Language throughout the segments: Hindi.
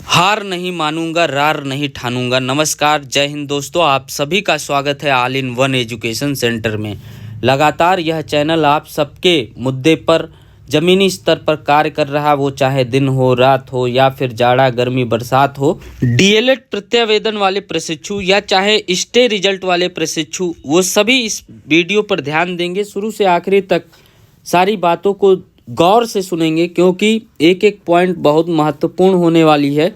हार नहीं मानूंगा, रार नहीं ठानूंगा। नमस्कार, जय हिंद दोस्तों, आप सभी का स्वागत है all in one education centre में। लगातार यह चैनल आप सबके मुद्दे पर ज़मीनी स्तर पर कार्य कर रहा, वो चाहे दिन हो, रात हो या फिर जाड़ा, गर्मी, बरसात हो। डीएलएड प्रत्यावेदन वाले प्रशिक्षु या चाहे स्टे रिजल्ट वाले प्रशिक्षु, वो सभी इस वीडियो पर ध्यान देंगे। शुरू से आखिरी तक सारी बातों को गौर से सुनेंगे क्योंकि एक एक पॉइंट बहुत महत्वपूर्ण होने वाली है।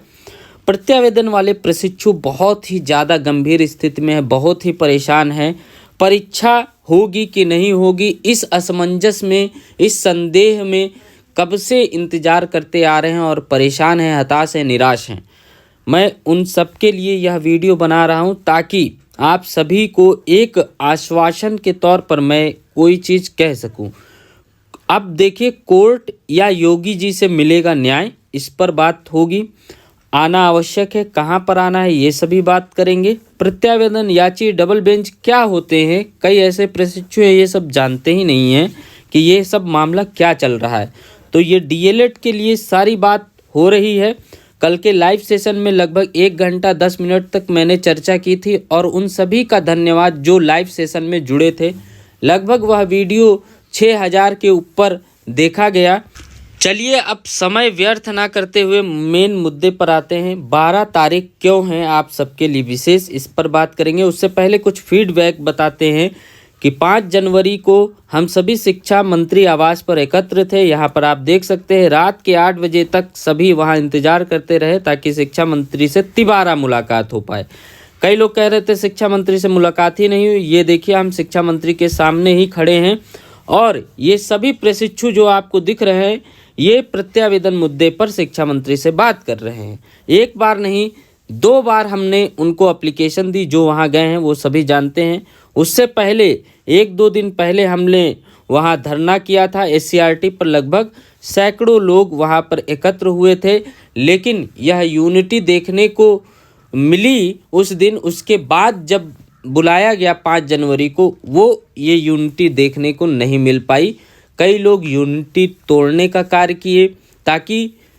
प्रत्यावेदन वाले प्रशिक्षु बहुत ही ज़्यादा गंभीर स्थिति में है, बहुत ही परेशान है। परीक्षा होगी कि नहीं होगी, इस असमंजस में, इस संदेह में कब से इंतज़ार करते आ रहे हैं और परेशान हैं, हताश हैं, निराश हैं। मैं उन सब के लिए यह वीडियो बना रहा हूं ताकि आप सभी को एक आश्वासन के तौर पर मैं कोई चीज़ कह सकूं। अब देखिए, कोर्ट या योगी जी से मिलेगा न्याय, इस पर बात होगी। आना आवश्यक है, कहाँ पर आना है, ये सभी बात करेंगे। प्रत्यावेदन याची डबल बेंच क्या होते हैं, कई ऐसे प्रशिक्षु हैं ये सब जानते ही नहीं हैं कि ये सब मामला क्या चल रहा है। तो ये डीएलएड के लिए सारी बात हो रही है। कल के लाइव सेशन में लगभग 1 घंटा 10 मिनट तक मैंने चर्चा की थी और उन सभी का धन्यवाद जो लाइव सेशन में जुड़े थे। लगभग वह वीडियो 6000 के ऊपर देखा गया। चलिए अब समय व्यर्थ ना करते हुए मेन मुद्दे पर आते हैं। 12 तारीख क्यों है आप सबके लिए विशेष, इस पर बात करेंगे। उससे पहले कुछ फीडबैक बताते हैं कि 5 जनवरी को हम सभी शिक्षा मंत्री आवास पर एकत्र थे। यहाँ पर आप देख सकते हैं रात के 8 बजे तक सभी वहाँ इंतजार करते रहे ताकि शिक्षा मंत्री से तिबारा मुलाकात हो पाए। कई लोग कह रहे थे शिक्षा मंत्री से मुलाकात ही नहीं हुई। ये देखिए, हम शिक्षा मंत्री के सामने ही खड़े हैं और ये सभी प्रशिक्षु जो आपको दिख रहे हैं ये प्रत्यावेदन मुद्दे पर शिक्षा मंत्री से बात कर रहे हैं। एक बार नहीं, 2 बार हमने उनको एप्लीकेशन दी, जो वहाँ गए हैं वो सभी जानते हैं। उससे पहले 1-2 दिन पहले हमने वहाँ धरना किया था एससीईआरटी पर। लगभग सैकड़ों लोग वहाँ पर एकत्र हुए थे, लेकिन यह यूनिटी देखने को मिली उस दिन। उसके बाद जब बुलाया गया 5 जनवरी को, वो ये यूनिटी देखने को नहीं मिल पाई। कई लोग यूनिटी तोड़ने का कार्य किए ताकि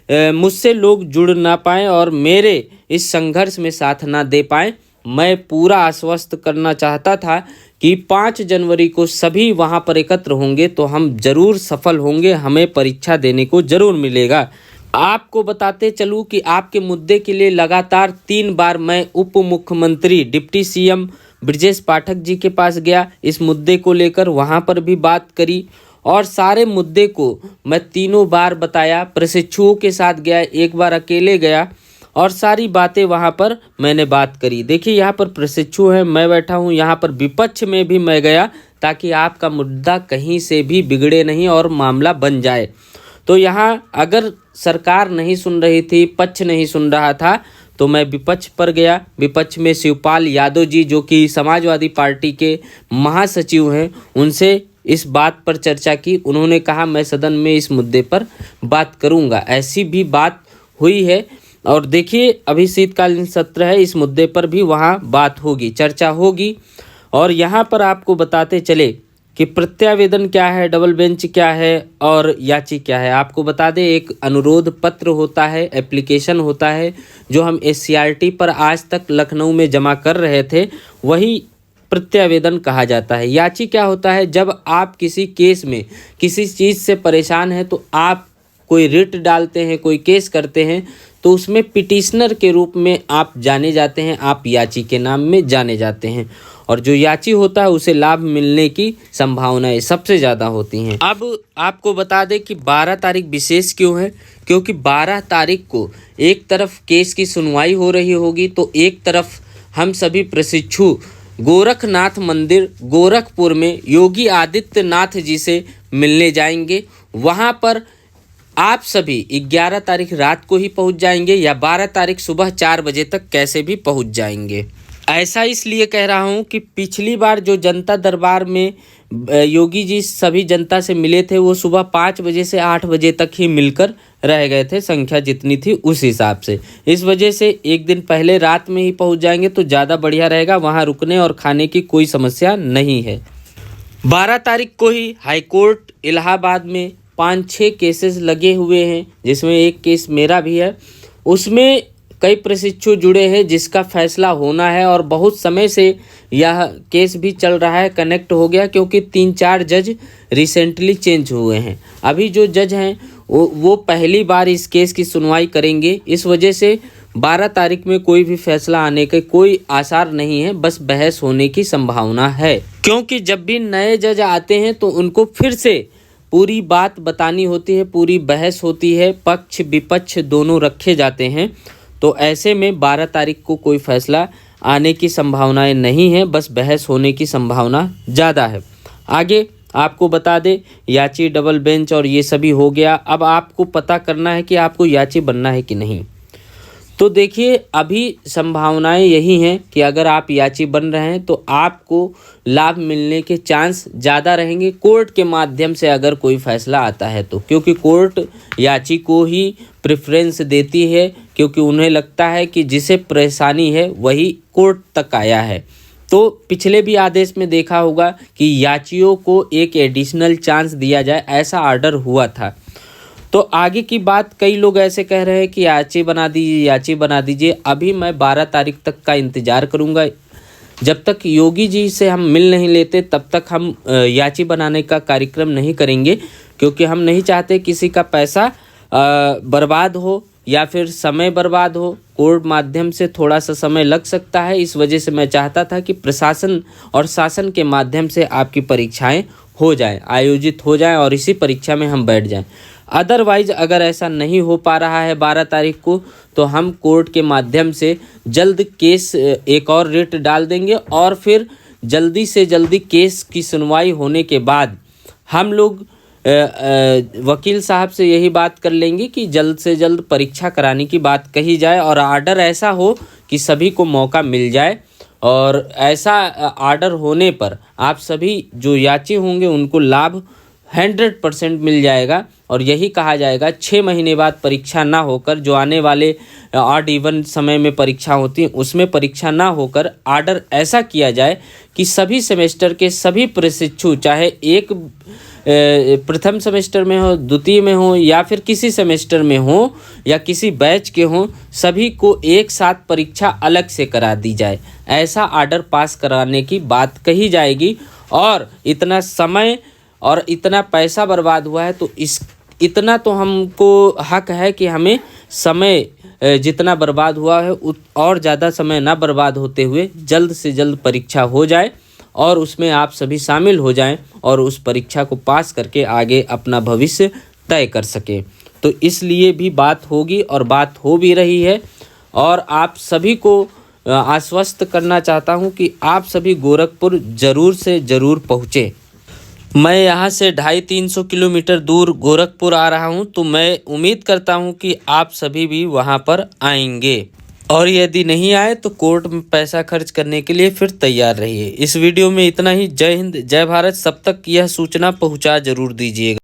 मुझसे लोग जुड़ ना पाएँ और मेरे इस संघर्ष में साथ ना दे पाएँ। मैं पूरा आश्वस्त करना चाहता था कि 5 जनवरी को सभी वहाँ पर एकत्र होंगे तो हम ज़रूर सफल होंगे, हमें परीक्षा देने को ज़रूर मिलेगा। आपको बताते चलूँ कि आपके मुद्दे के लिए लगातार 3 बार मैं उप मुख्यमंत्री डिप्टी सीएम ब्रजेश पाठक जी के पास गया। इस मुद्दे को लेकर वहाँ पर भी बात करी और सारे मुद्दे को मैं 3 बार बताया। प्रशिक्षुओं के साथ गया, 1 बार अकेले गया और सारी बातें वहाँ पर मैंने बात करी। देखिए, यहाँ पर प्रशिक्षु हैं, मैं बैठा हूँ, यहाँ पर विपक्ष में भी मैं गया ताकि आपका मुद्दा कहीं से भी बिगड़े नहीं और मामला बन जाए। तो यहाँ अगर सरकार नहीं सुन रही थी, पक्ष नहीं सुन रहा था, तो मैं विपक्ष पर गया। विपक्ष में शिवपाल यादव जी जो कि समाजवादी पार्टी के महासचिव हैं, उनसे इस बात पर चर्चा की। उन्होंने कहा मैं सदन में इस मुद्दे पर बात करूंगा। ऐसी भी बात हुई है और देखिए अभी शीतकालीन सत्र है, इस मुद्दे पर भी वहाँ बात होगी, चर्चा होगी। और यहाँ पर आपको बताते चले कि प्रत्यावेदन क्या है, डबल बेंच क्या है और याची क्या है। आपको बता दें, एक अनुरोध पत्र होता है, एप्लीकेशन होता है जो हम एससीईआरटी पर आज तक लखनऊ में जमा कर रहे थे, वही प्रत्यावेदन कहा जाता है। याची क्या होता है, जब आप किसी केस में किसी चीज़ से परेशान हैं तो आप कोई रिट डालते हैं, कोई केस करते हैं, तो उसमें पिटिशनर के रूप में आप जाने जाते हैं, आप याची के नाम में जाने जाते हैं। और जो याची होता है उसे लाभ मिलने की संभावनाएं सबसे ज़्यादा होती हैं। अब आपको बता दें कि 12 तारीख विशेष क्यों है, क्योंकि 12 तारीख को एक तरफ केस की सुनवाई हो रही होगी तो एक तरफ हम सभी प्रशिक्षु गोरखनाथ मंदिर गोरखपुर में योगी आदित्यनाथ जी से मिलने जाएंगे। वहाँ पर आप सभी 11 तारीख रात को ही पहुँच जाएंगे या 12 तारीख सुबह 4 बजे तक कैसे भी पहुँच जाएंगे। ऐसा इसलिए कह रहा हूँ कि पिछली बार जो जनता दरबार में योगी जी सभी जनता से मिले थे, वो सुबह 5 बजे से 8 बजे तक ही मिलकर रह गए थे, संख्या जितनी थी उस हिसाब से। इस वजह से एक दिन पहले रात में ही पहुंच जाएंगे तो ज़्यादा बढ़िया रहेगा, वहां रुकने और खाने की कोई समस्या नहीं है। 12 तारीख को ही हाईकोर्ट इलाहाबाद में 5-6 केसेस लगे हुए हैं, जिसमें एक केस मेरा भी है। उसमें कई प्रशिक्षु जुड़े हैं जिसका फैसला होना है और बहुत समय से यह केस भी चल रहा है, कनेक्ट हो गया क्योंकि 3-4 जज रिसेंटली चेंज हुए हैं। अभी जो जज हैं वो पहली बार इस केस की सुनवाई करेंगे। इस वजह से 12 तारीख में कोई भी फैसला आने के कोई आसार नहीं है, बस बहस होने की संभावना है। क्योंकि जब भी नए जज आते हैं तो उनको फिर से पूरी बात बतानी होती है, पूरी बहस होती है, पक्ष विपक्ष दोनों रखे जाते हैं। तो ऐसे में 12 तारीख को कोई फैसला आने की संभावनाएं नहीं है, बस बहस होने की संभावना ज़्यादा है। आगे आपको बता दें, याची, डबल बेंच और ये सभी हो गया। अब आपको पता करना है कि आपको याची बनना है कि नहीं। तो देखिए, अभी संभावनाएं यही हैं कि अगर आप याची बन रहे हैं तो आपको लाभ मिलने के चांस ज़्यादा रहेंगे कोर्ट के माध्यम से अगर कोई फैसला आता है तो, क्योंकि कोर्ट याची को ही प्रेफरेंस देती है, क्योंकि उन्हें लगता है कि जिसे परेशानी है वही कोर्ट तक आया है। तो पिछले भी आदेश में देखा होगा कि याचियों को एक एडिशनल चांस दिया जाए, ऐसा ऑर्डर हुआ था। तो आगे की बात, कई लोग ऐसे कह रहे हैं कि याची बना दीजिए, याची बना दीजिए। अभी मैं 12 तारीख तक का इंतज़ार करूंगा। जब तक योगी जी से हम मिल नहीं लेते तब तक हम याची बनाने का कार्यक्रम नहीं करेंगे, क्योंकि हम नहीं चाहते किसी का पैसा बर्बाद हो या फिर समय बर्बाद हो। कोर्ट माध्यम से थोड़ा सा समय लग सकता है, इस वजह से मैं चाहता था कि प्रशासन और शासन के माध्यम से आपकी परीक्षाएं हो जाएं, आयोजित हो जाएं और इसी परीक्षा में हम बैठ जाएं। अदरवाइज अगर ऐसा नहीं हो पा रहा है 12 तारीख को, तो हम कोर्ट के माध्यम से जल्द केस एक और रिट डाल देंगे और फिर जल्दी से जल्दी केस की सुनवाई होने के बाद हम लोग वकील साहब से यही बात कर लेंगे कि जल्द से जल्द परीक्षा कराने की बात कही जाए और आर्डर ऐसा हो कि सभी को मौका मिल जाए। और ऐसा आर्डर होने पर आप सभी जो याची होंगे उनको लाभ 100% मिल जाएगा। और यही कहा जाएगा 6 महीने बाद परीक्षा ना होकर, जो आने वाले ऑड इवन समय में परीक्षा होती है उसमें परीक्षा ना होकर आर्डर ऐसा किया जाए कि सभी सेमेस्टर के सभी प्रशिक्षु, चाहे एक प्रथम सेमेस्टर में हो, द्वितीय में हो या फिर किसी सेमेस्टर में हो या किसी बैच के हो, सभी को एक साथ परीक्षा अलग से करा दी जाए। ऐसा आर्डर पास कराने की बात कही जाएगी। और इतना समय और इतना पैसा बर्बाद हुआ है तो इतना तो हमको हक है कि हमें समय जितना बर्बाद हुआ है और ज़्यादा समय ना बर्बाद होते हुए जल्द से जल्द परीक्षा हो जाए और उसमें आप सभी शामिल हो जाएं और उस परीक्षा को पास करके आगे अपना भविष्य तय कर सकें। तो इसलिए भी बात होगी और बात हो भी रही है। और आप सभी को आश्वस्त करना चाहता हूं कि आप सभी गोरखपुर ज़रूर से ज़रूर पहुँचें। मैं यहाँ से 250-300 किलोमीटर दूर गोरखपुर आ रहा हूँ, तो मैं उम्मीद करता हूँ कि आप सभी भी वहाँ पर आएंगे। और यदि नहीं आए तो कोर्ट में पैसा खर्च करने के लिए फिर तैयार रहिए। इस वीडियो में इतना ही। जय हिंद, जय भारत। सब तक यह सूचना पहुँचा जरूर दीजिएगा।